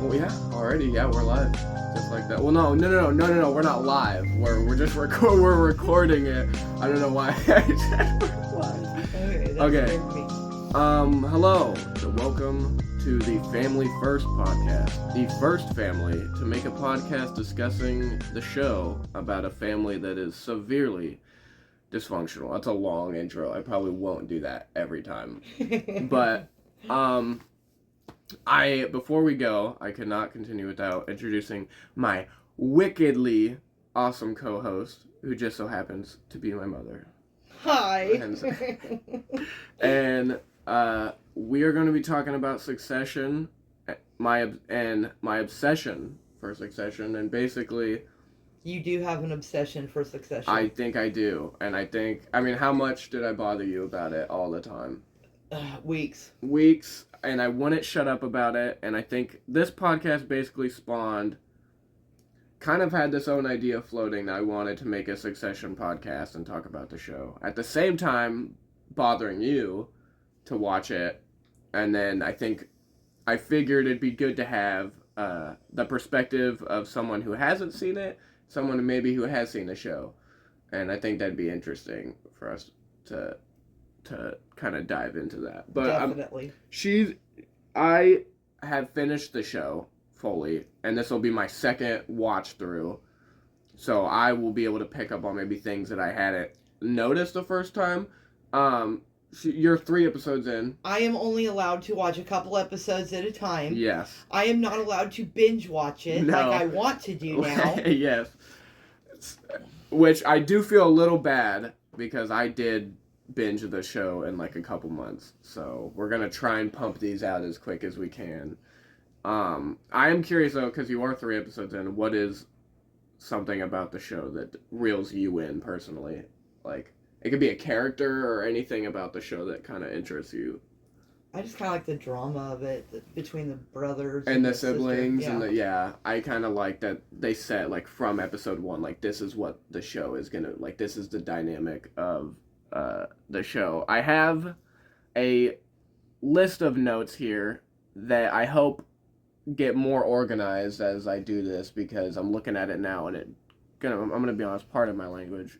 Well, yeah, already, yeah, we're live, just like that. Well, no, we're not live. We're just we're recording it. I don't know why I said we're live. Okay, that Okay. scared me. Hello, welcome to the Family First podcast, the first family to make a podcast discussing the show about a family that is severely dysfunctional. That's a long intro. I probably won't do that every time, but before we go, I cannot continue without introducing my wickedly awesome co-host, who just so happens to be my mother. Hi. And we are going to be talking about Succession, my obsession for Succession, and basically, You do have an obsession for Succession. I think I do, and I mean, how much did I bother you about it all the time? Weeks. And I wouldn't shut up about it, and I think this podcast basically spawned, kind of had this own idea floating that I wanted to make a Succession podcast and talk about the show. At the same time, bothering you to watch it, and then I figured it'd be good to have the perspective of someone who hasn't seen it, someone maybe who has seen the show, and I think that'd be interesting for us to kind of dive into that. But Definitely. I have finished the show fully, and this will be my second watch through, so I will be able to pick up on maybe things that I hadn't noticed the first time. You're 3 episodes in. I am only allowed to watch a couple episodes at a time. Yes. I am not allowed to binge watch it like I want to do now. Yes. Which I do feel a little bad, because I did binge the show in like a couple months, so we're gonna try and pump these out as quick as we can. I am curious though, because you are 3 episodes in, what is something about the show that reels you in personally? Like, it could be a character or anything about the show that kind of interests you. I just kind of like the drama of it between the brothers and the siblings. sister. Yeah. I kind of like that they set, like, from episode 1, like, this is what the show is gonna, like, this is the dynamic of the show. I have a list of notes here that I hope get more organized as I do this, because I'm looking at it now and I'm gonna be honest, part of my language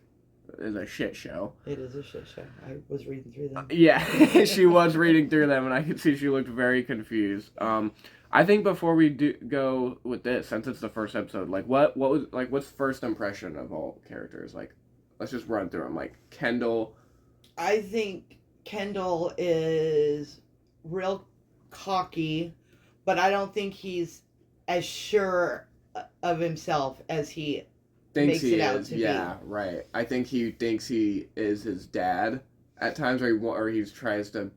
is a shit show. It is a shit show. I was reading through them. Yeah, she was reading through them, and I could see she looked very confused. I think before we go with this, since it's the first episode, like, what's first impression of all characters? Like, let's just run through them. Like, Kendall. I think Kendall is real cocky, but I don't think he's as sure of himself as he Thinks makes he it out is. to Yeah, be. right. I think he thinks he is his dad at times, or he tries to.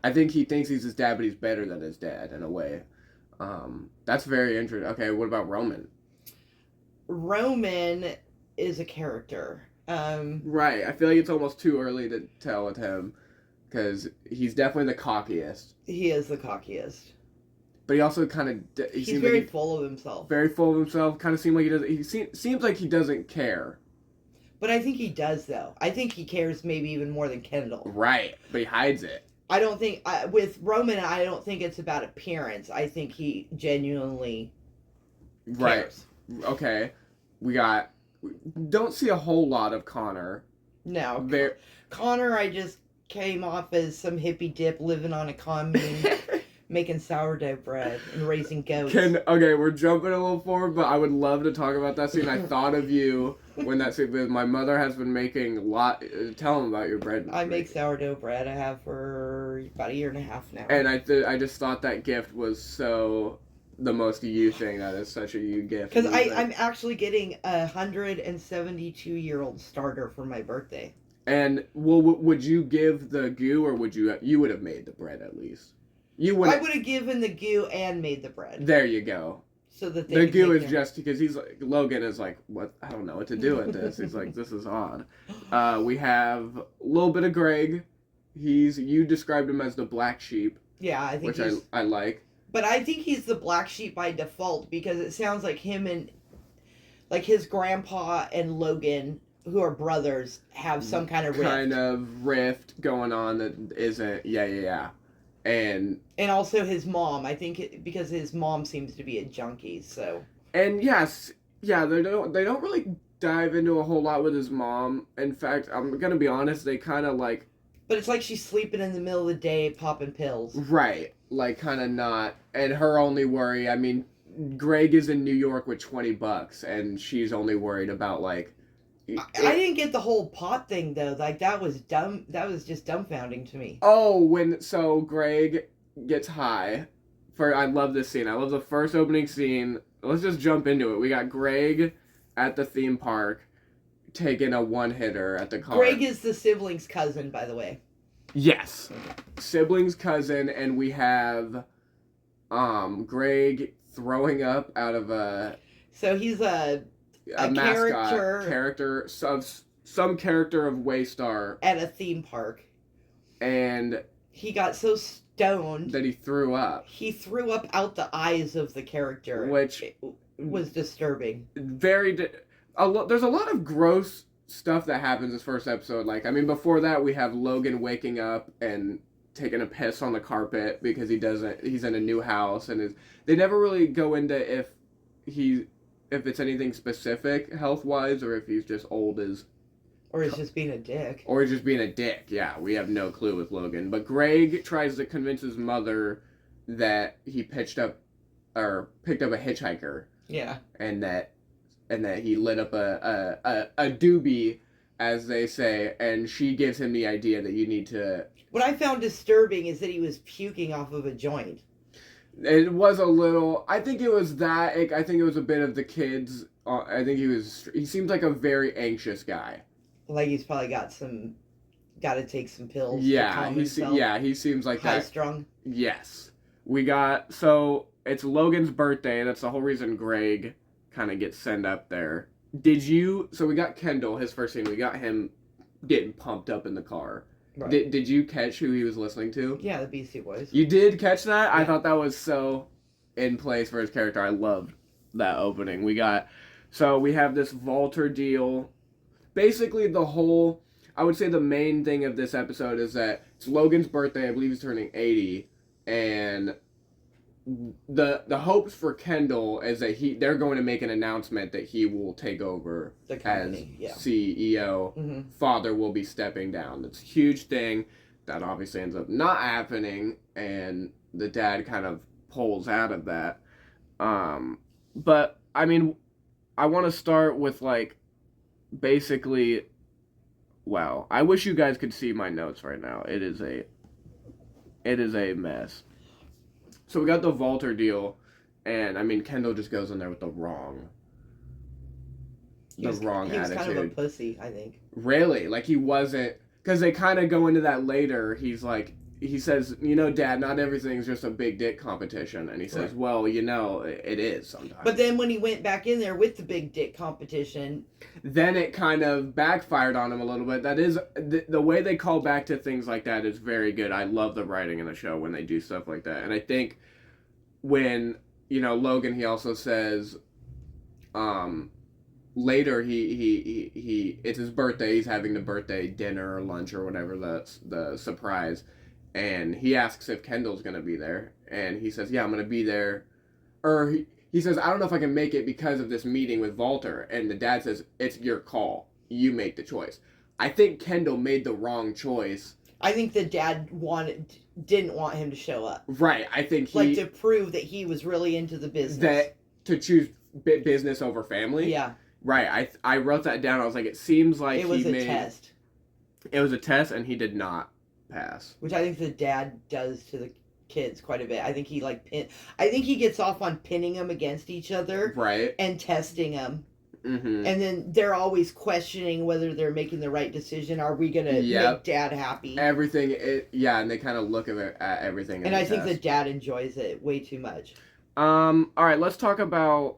I think he thinks he's his dad, but he's better than his dad in a way. That's very interesting. Okay, what about Roman? Roman is a character. Right. I feel like it's almost too early to tell with him, because he's definitely the cockiest. He is the cockiest. But he also kind of He's very full of himself. Very full of himself. Kind of seems like he doesn't. He seems like he doesn't care. But I think he does, though. I think he cares maybe even more than Kendall. Right, but he hides it. I don't think with Roman. I don't think it's about appearance. I think he genuinely cares. Right. Okay. We don't see a whole lot of Connor. No. Connor, I just came off as some hippie dip living on a commune. Making sourdough bread and raising goats. Okay, we're jumping a little forward, but I would love to talk about that scene. I thought of you when that scene. My mother has been making tell them about your bread. I make sourdough bread. I have for about 1.5 years now. And I just thought that gift was so the most you thing. That is such a you gift. Because I'm actually getting a 172-year-old starter for my birthday. And would you give the goo, or would you would have made the bread at least? I would have given the goo and made the bread. There you go. So that the goo is just because Logan is like, what? I don't know what to do with this. He's like, this is odd. We have a little bit of Greg. You described him as the black sheep. Yeah, I think which I like. But I think he's the black sheep by default, because it sounds like him and like his grandpa and Logan, who are brothers, have some kind of rift. Going on that isn't. Yeah. And also his mom. I think because his mom seems to be a junkie. So. And yes, yeah, they don't really dive into a whole lot with his mom. In fact, I'm gonna be honest, they kind of like But it's like she's sleeping in the middle of the day, popping pills. right, like kind of not. And her only worry, I mean, Greg is in New York with $20, and she's only worried about like. I didn't get the whole pot thing though. Like that was dumb. That was just dumbfounding to me. Oh, so Greg gets high. I love this scene. I love the first opening scene. Let's just jump into it. We got Greg at the theme park taking a one-hitter at the car. Greg is the sibling's cousin, by the way. Yes. Sibling's cousin, and we have Greg throwing up out of a So he's a mascot character of some character of Waystar at a theme park. And he got so stoned that he threw up. He threw up out the eyes of the character, which was disturbing. There's a lot of gross stuff that happens this first episode. Like, I mean, before that we have Logan waking up and taking a piss on the carpet because he's in a new house, and they never really go into if it's anything specific health wise, or if he's just old as. Or he's just being a dick. Or he's just being a dick, yeah. We have no clue with Logan. But Greg tries to convince his mother that he picked up a hitchhiker. Yeah. And that he lit up a doobie, as they say, and she gives him the idea that you need to... What I found disturbing is that he was puking off of a joint. It was a little... I think it was that. I think it was a bit of the kids. I think he seemed like a very anxious guy. Like he's probably got to take some pills. Yeah, he seems like high that. strung. Yes, so it's Logan's birthday. That's the whole reason Greg kind of gets sent up there. So we got Kendall, his first scene. We got him getting pumped up in the car. Right. Did you catch who he was listening to? Yeah, the Beastie Boys. You did catch that? Yeah. I thought that was so in place for his character. I loved that opening. We have this Walter deal. Basically, I would say the main thing of this episode is that it's Logan's birthday. I believe he's turning 80, and the hopes for Kendall is that they're going to make an announcement that he will take over the company, as CEO. Mm-hmm. Father will be stepping down. That's a huge thing that obviously ends up not happening, and the dad kind of pulls out of that. But I mean, I want to start with basically, wow, I wish you guys could see my notes right now. It is a mess. So we got the Walter deal, and I mean, Kendall just goes in there with the wrong attitude. He was kind of a pussy, I think. Really? Like, he wasn't, because they kind of go into that later. He says, Dad, not everything's just a big dick competition. And he says, well, it is sometimes. But then when he went back in there with the big dick competition... Then it kind of backfired on him a little bit. That is, the way they call back to things like that is very good. I love the writing in the show when they do stuff like that. And I think when, Logan, he also says, later he it's his birthday, he's having the birthday dinner or lunch or whatever, the surprise. And he asks if Kendall's going to be there. And he says, yeah, I'm going to be there. Or he says, I don't know if I can make it because of this meeting with Walter. And the dad says, it's your call. You make the choice. I think Kendall made the wrong choice. I think the dad didn't want him to show up. Right. I think to prove that he was really into the business. To choose business over family? Yeah. Right. I wrote that down. I was like, it seems like it was a test. It was a test, and he did not pass. Which I think the dad does to the kids quite a bit. I think he I think he gets off on pinning them against each other. Right. And testing them. Mm-hmm. And then they're always questioning whether they're making the right decision. Are we going to make Dad happy? Everything, and they kind of look at everything. And I think the dad enjoys it way too much. All right, let's talk about,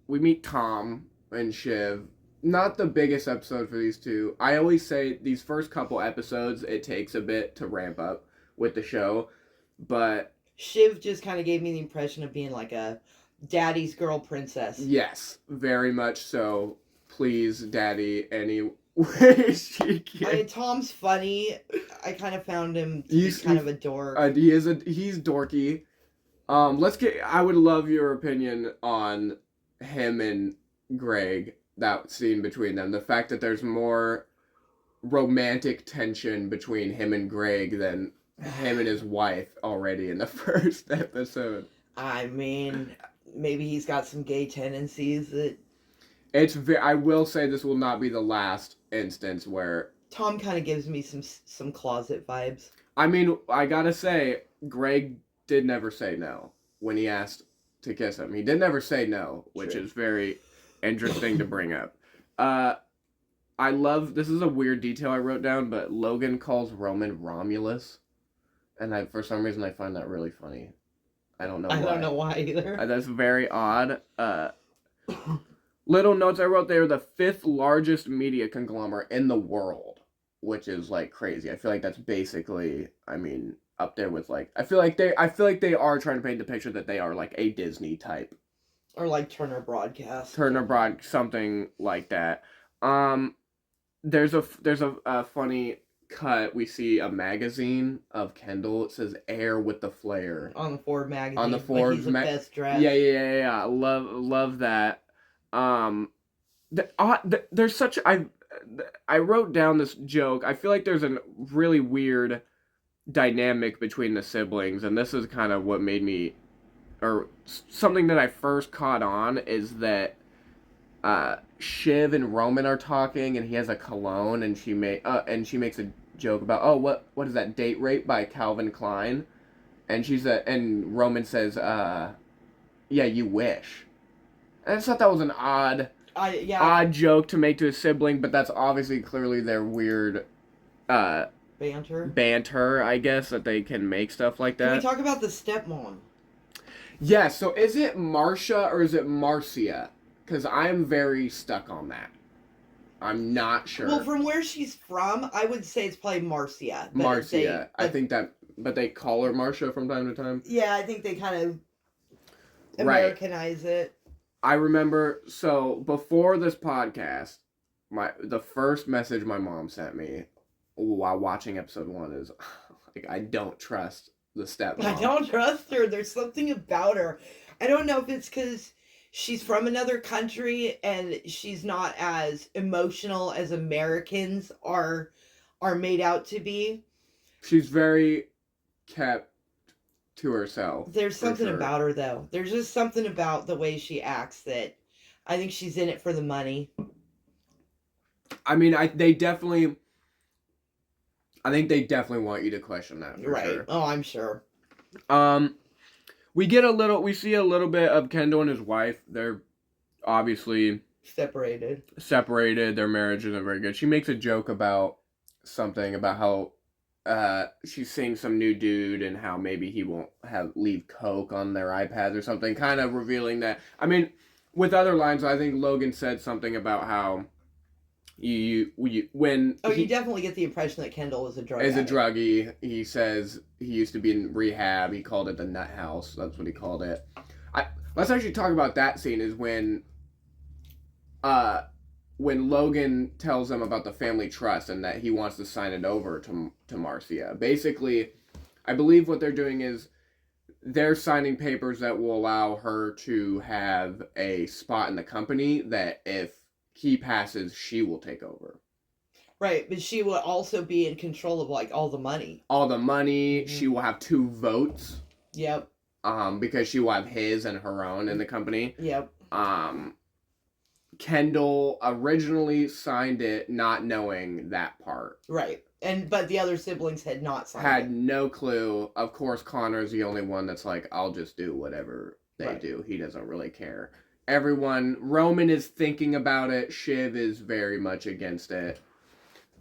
we meet Tom and Shiv. Not the biggest episode for these two. I always say these first couple episodes, it takes a bit to ramp up with the show, but... Shiv just kind of gave me the impression of being like a daddy's girl princess. Yes, very much so. Please, daddy, Tom's funny. I kind of found him to He's- be kind of a dork. He's dorky. I would love your opinion on him and Greg, that scene between them. The fact that there's more romantic tension between him and Greg than him and his wife already in the first episode. I mean, maybe he's got some gay tendencies that... I will say this will not be the last instance where... Tom kind of gives me some closet vibes. I mean, I gotta say, Greg did never say no when he asked to kiss him. He did never say no, which True. is very interesting to bring up. I love, this is a weird detail I wrote down, but Logan calls Roman Romulus. And for some reason I find that really funny. I don't know why. I don't know why either. That's very odd. Little notes I wrote, they are the 5th largest media conglomerate in the world, which is like crazy. I feel like that's basically, I mean, up there with like, I feel like they are trying to paint the picture that they are like a Disney type. Or like Turner Broadcast. Something like that. There's a funny cut. We see a magazine of Kendall. It says "Air with the Flair" on the Ford magazine. On the Ford he's the best dressed. Yeah. Love that. There's such I wrote down this joke. I feel like there's a really weird dynamic between the siblings, and this is kind of what made me, or something that I first caught on, is that Shiv and Roman are talking, and he has a cologne, and she makes a joke about, what is that, Date Rape by Calvin Klein, and Roman says, yeah, you wish. And I just thought that was an odd joke to make to a sibling, but that's obviously clearly their weird banter, I guess, that they can make stuff like that. Can we talk about the stepmom? Yeah, so is it Marcia or is it Marcia? Because I'm very stuck on that. I'm not sure. Well, from where she's from, I would say it's probably Marcia. Marcia. I think that, but they call her Marcia from time to time. Yeah, I think they kind of Americanize it. I remember, so before this podcast, the first message my mom sent me while watching episode 1 is, like, I don't trust the stepmom. I don't trust her. There's something about her. I don't know if it's because she's from another country and she's not as emotional as Americans are made out to be. She's very kept to herself. There's something about her, though. There's just something about the way she acts that I think she's in it for the money. I mean, I think they definitely want you to question that, for right. Sure. Oh, I'm sure. We see a little bit of Kendall and his wife. They're obviously separated. Their marriage isn't very good. She makes a joke about something about how she's seeing some new dude and how maybe he won't leave coke on their iPads or something, kind of revealing that. I mean, with other lines, I think Logan said something about how you definitely get the impression that Kendall is a drug addict. A druggie. He says he used to be in rehab. He called it the nut house. That's what he called it. Let's actually talk about that scene. Is when Logan tells them about the family trust and that he wants to sign it over to Marcia. Basically, I believe what they're doing is they're signing papers that will allow her to have a spot in the company that if he passes, she will take over. Right, but she will also be in control of, like, all the money. Mm-hmm. She will have 2 votes. Yep. Because she will have his and her own in the company. Yep. Kendall originally signed it not knowing that part. Right. But the other siblings had not signed it. Had no clue. Of course, Connor's the only one that's like, I'll just do whatever they do. He doesn't really care. Roman is thinking about it. Shiv is very much against it.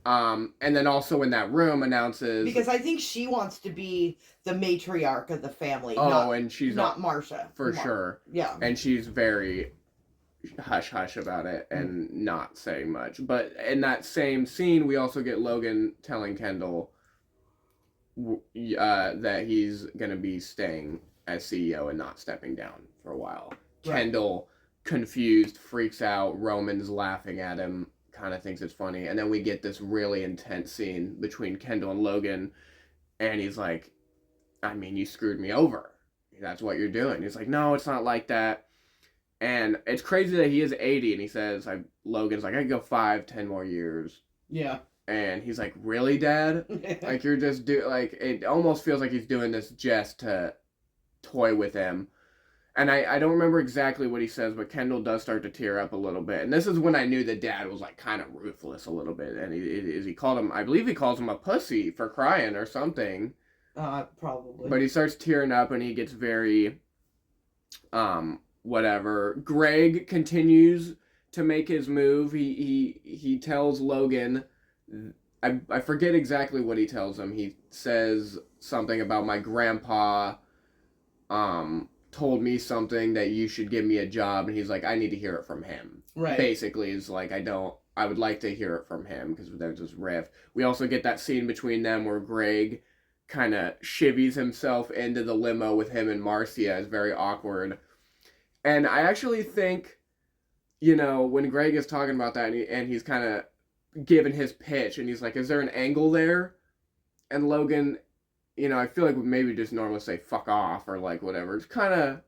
And then also in that room announces... Because I think she wants to be the matriarch of the family. And she's... Not Marcia. For sure. Yeah. And she's very hush-hush about it and not saying much. But in that same scene, we also get Logan telling Kendall that he's going to be staying as CEO and not stepping down for a while. Right. Kendall, confused, freaks out. Roman's laughing at him, kind of thinks it's funny. And then we get this really intense scene between Kendall and Logan, and he's like, I mean, you screwed me over. That's what you're doing. He's like, no, it's not like that. And it's crazy that he is 80, and he says, Logan's like, I could go 5-10 more years. Yeah. And he's like, really, Dad? Like, you're just it almost feels like he's doing this just to toy with him. And I don't remember exactly what he says, but Kendall does start to tear up a little bit. And this is when I knew that Dad was, like, kind of ruthless a little bit. And he called him, I believe he calls him a pussy for crying or something. Probably. But he starts tearing up, and he gets very, whatever. Greg continues to make his move. He tells Logan, I forget exactly what he tells him. He says something about my grandpa, told me something that you should give me a job, and he's like, I need to hear it from him. Right. Basically, is like, I would like to hear it from him, because there's this riff. We also get that scene between them where Greg kind of shivvies himself into the limo with him and Marcia. Is very awkward. And I actually think, when Greg is talking about that, and he's kind of giving his pitch, and he's like, is there an angle there? And Logan, I feel like would maybe just normally say fuck off or like whatever. It's kind of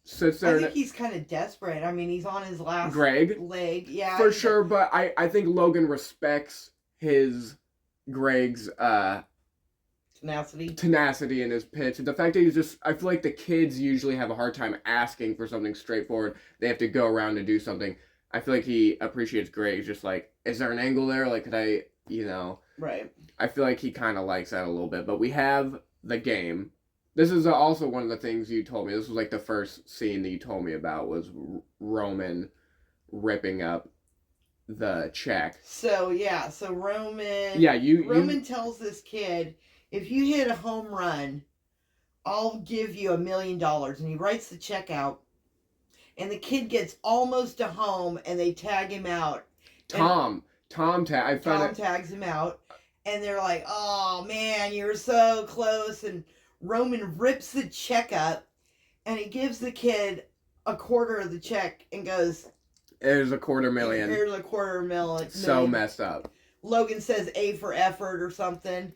sits there. I think he's kind of desperate. I mean, he's on his last leg. Yeah. For sure, but I think Logan respects Greg's tenacity in his pitch. And the fact that I feel like the kids usually have a hard time asking for something straightforward. They have to go around and do something. I feel like he appreciates Greg. Just like, is there an angle there? Like, could I, Right. I feel like he kind of likes that a little bit. But we have the game. This is also one of the things you told me. This was like the first scene that you told me about was Roman ripping up the check. So Roman. Yeah, Roman tells this kid, if you hit a home run, I'll give you $1 million. And he writes the check out. And the kid gets almost to home, and they tag him out. Tom tags him out. And they're like, oh, man, you're so close. And Roman rips the check up, and he gives the kid a quarter of the check and goes, there's $250,000. Here's $250,000. So messed up. Logan says A for effort or something.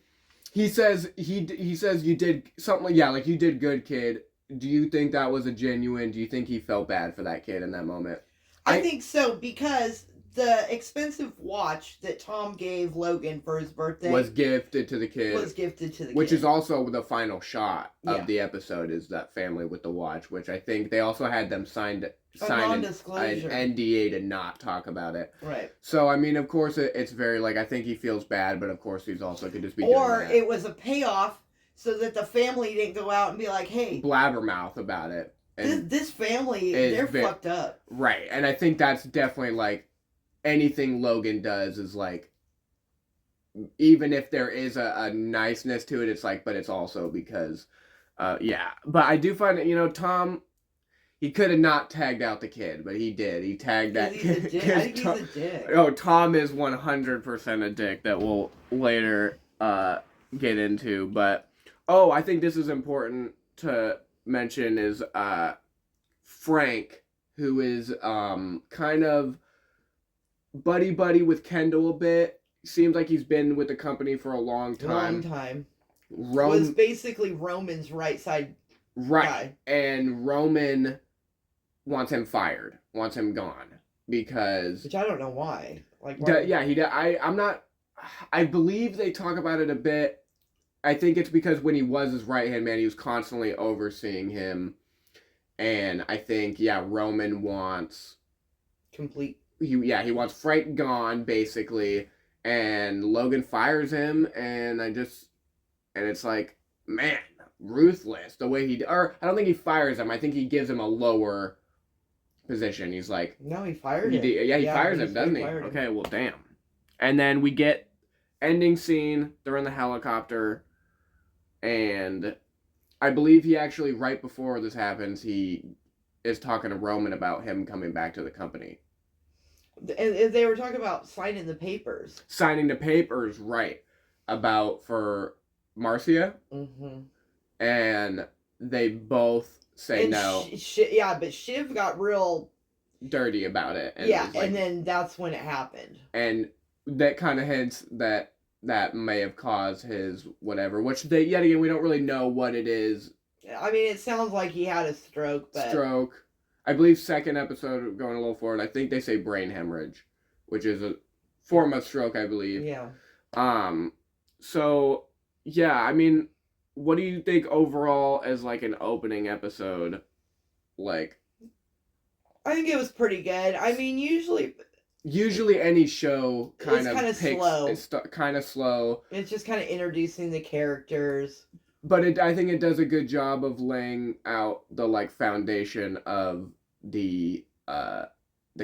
He says you did something, like you did good, kid. Do you think that was do you think he felt bad for that kid in that moment? I think so, because the expensive watch that Tom gave Logan for his birthday was gifted to the kid. Which is also the final shot of the episode, is that family with the watch, which I think they also had them sign an NDA to not talk about it. Right. So, I mean, of course, it's very, I think he feels bad, but of course he's also could just be doing that. Or it was a payoff so that the family didn't go out and be like, hey. Blabbermouth about it. And this family, they're fucked up. Right. And I think that's definitely, anything Logan does is, even if there is a niceness to it, it's but it's also because, yeah. But I do find that, Tom, he could have not tagged out the kid, but he did. He tagged that kid. I think he's a dick. Oh, Tom is 100% a dick that we'll later get into. But, I think this is important to mention is Frank, who is kind of buddy with Kendall a bit. Seems like he's been with the company for a long time. Was basically Roman's right side guy. And Roman wants him fired, wants him gone, because... Which I don't know why. I believe they talk about it a bit. I think it's because when he was his right-hand man, he was constantly overseeing him. And I think, Roman wants... He wants Frank gone, basically. And Logan fires him, and it's like, man, ruthless. The way I don't think he fires him. I think he gives him a lower position. He's like... No, he fired him. He fires him, doesn't he? Okay, well, damn. And then we get ending scene. They're in the helicopter. And I believe he actually, right before this happens, he is talking to Roman about him coming back to the company. And they were talking about signing the papers. Signing the papers, right. For Marcia. Mm-hmm. And they both say no. But Shiv got real dirty about it. And yeah, was like, and then that's when it happened. And that kind of hints that may have caused his whatever, which yet again, we don't really know what it is. I mean, it sounds like he had a stroke, but... Stroke. I believe second episode, going a little forward, I think they say brain hemorrhage, which is a form of stroke, I believe. Yeah. So, yeah, I mean, what do you think overall as, like, an opening episode? Like... I think it was pretty good. I mean, Usually any show kind of slow. It's kind of slow. It's just kind of introducing the characters. But I think it does a good job of laying out the, like, foundation of the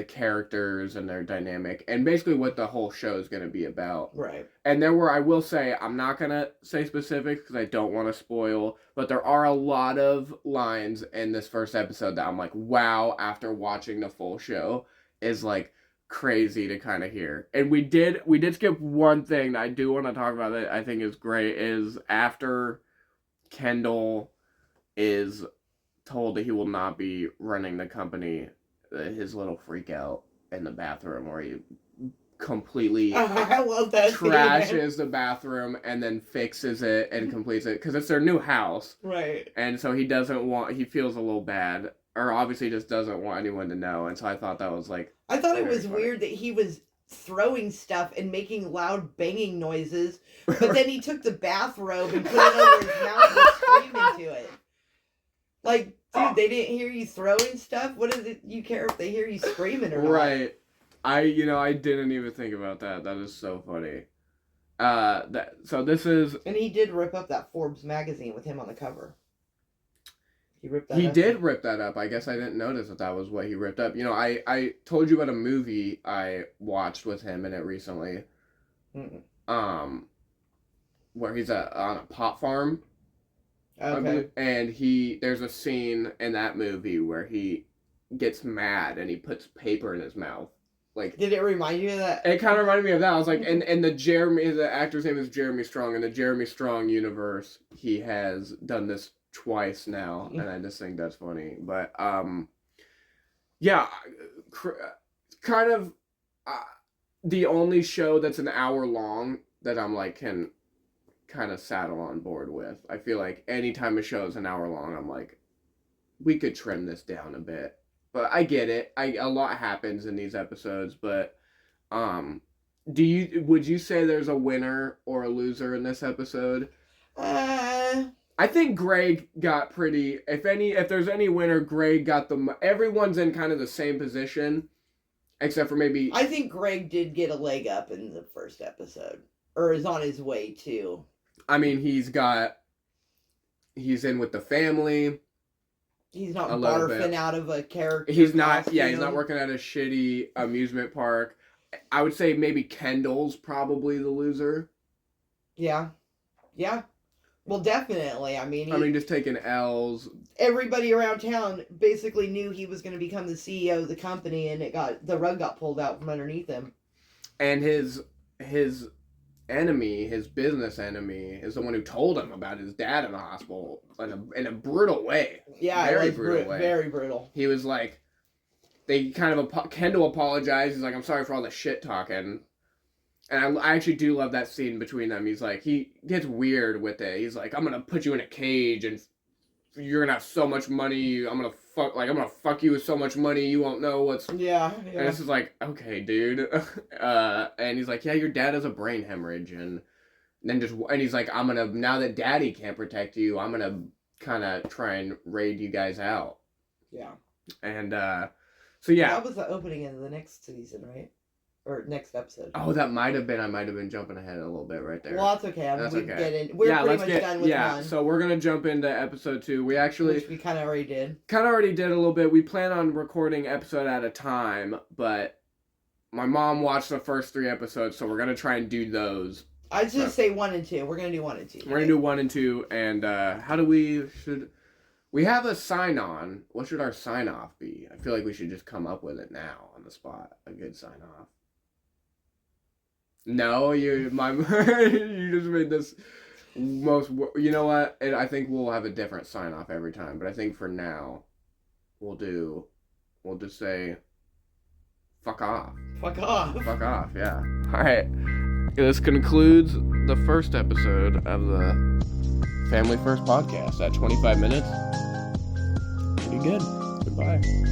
characters and their dynamic, and basically what the whole show is going to be about. Right. And there were, I will say, I'm not going to say specifics because I don't want to spoil, but there are a lot of lines in this first episode that I'm like, wow, after watching the full show, is, like, crazy to kind of hear. And we did skip one thing that I do want to talk about that I think is great, is after Kendall is told that he will not be running the company, his little freak out in the bathroom where he completely I love that trashes the bathroom and then fixes it and completes it because it's their new house, right? And so he feels a little bad, or obviously just doesn't want anyone to know. And so I thought that was like, I thought it was weird that he was throwing stuff and making loud banging noises, but then he took the bathrobe and put it over his mouth and screamed into it. Like, dude, they didn't hear you throwing stuff? What does it you care if they hear you screaming or not? Right. I didn't even think about that. That is so funny. So this is... And he did rip up that Forbes magazine with him on the cover. He ripped that up. He did rip that up. I guess I didn't notice that was what he ripped up. You know, I told you about a movie I watched with him in it recently. Where he's on a pot farm. Okay. And there's a scene in that movie where he gets mad and he puts paper in his mouth. Like, did it remind you of that? It kind of reminded me of that. I was like, and the actor's name is Jeremy Strong. In the Jeremy Strong universe, he has done this twice now, and I just think that's funny. But yeah, kind of the only show that's an hour long that I'm like can kind of saddle on board with. I feel like anytime a show is an hour long, I'm like, we could trim this down a bit. But I get it. A lot happens in these episodes, but would you say there's a winner or a loser in this episode? I think Greg got pretty. If there's any winner, Greg got everyone's in kind of the same position, except for maybe. I think Greg did get a leg up in the first episode, or is on his way to. I mean, he's in with the family. He's not barfing out of a character. He's not. Yeah, he's not working at a shitty amusement park. I would say maybe Kendall's probably the loser. Yeah. Well, definitely. I mean, just taking L's. Everybody around town basically knew he was going to become the CEO of the company, and the rug got pulled out from underneath him. And his enemy, his business enemy, is the one who told him about his dad in the hospital in a brutal way. Yeah, very brutal way. Very brutal. He was like, Kendall apologized. He's like, I'm sorry for all the shit talking. And I actually do love that scene between them. He's like, he gets weird with it. He's like, I'm gonna put you in a cage and you're gonna have so much money. I'm gonna fuck you with so much money you won't know what's. Yeah. And it's just like, okay, dude. And he's like, yeah, your dad has a brain hemorrhage, and he's like, now that Daddy can't protect you, I'm gonna kind of try and raid you guys out. Yeah. And so yeah. That was the opening of the next season, right? Or next episode. Oh, that might have been. I might have been jumping ahead a little bit right there. Well, that's okay. That's okay. We're pretty much done with one. So we're going to jump into episode 2. Which we kind of already did. Kind of already did a little bit. We plan on recording episode at a time, but my mom watched the first 3 episodes, so we're going to try and do those. I'd just say 1 and 2. We're going to do 1 and 2. We're going to do 1 and 2, and how do we have a sign-on. What should our sign-off be? I feel like we should just come up with it now on the spot. A good sign-off. No, you just made this most. You know what? And I think we'll have a different sign off every time. But I think for now, we'll just say fuck off. Fuck off. Fuck off, yeah. Alright. This concludes the first episode of the Family First podcast at 25 minutes. Pretty good. Goodbye.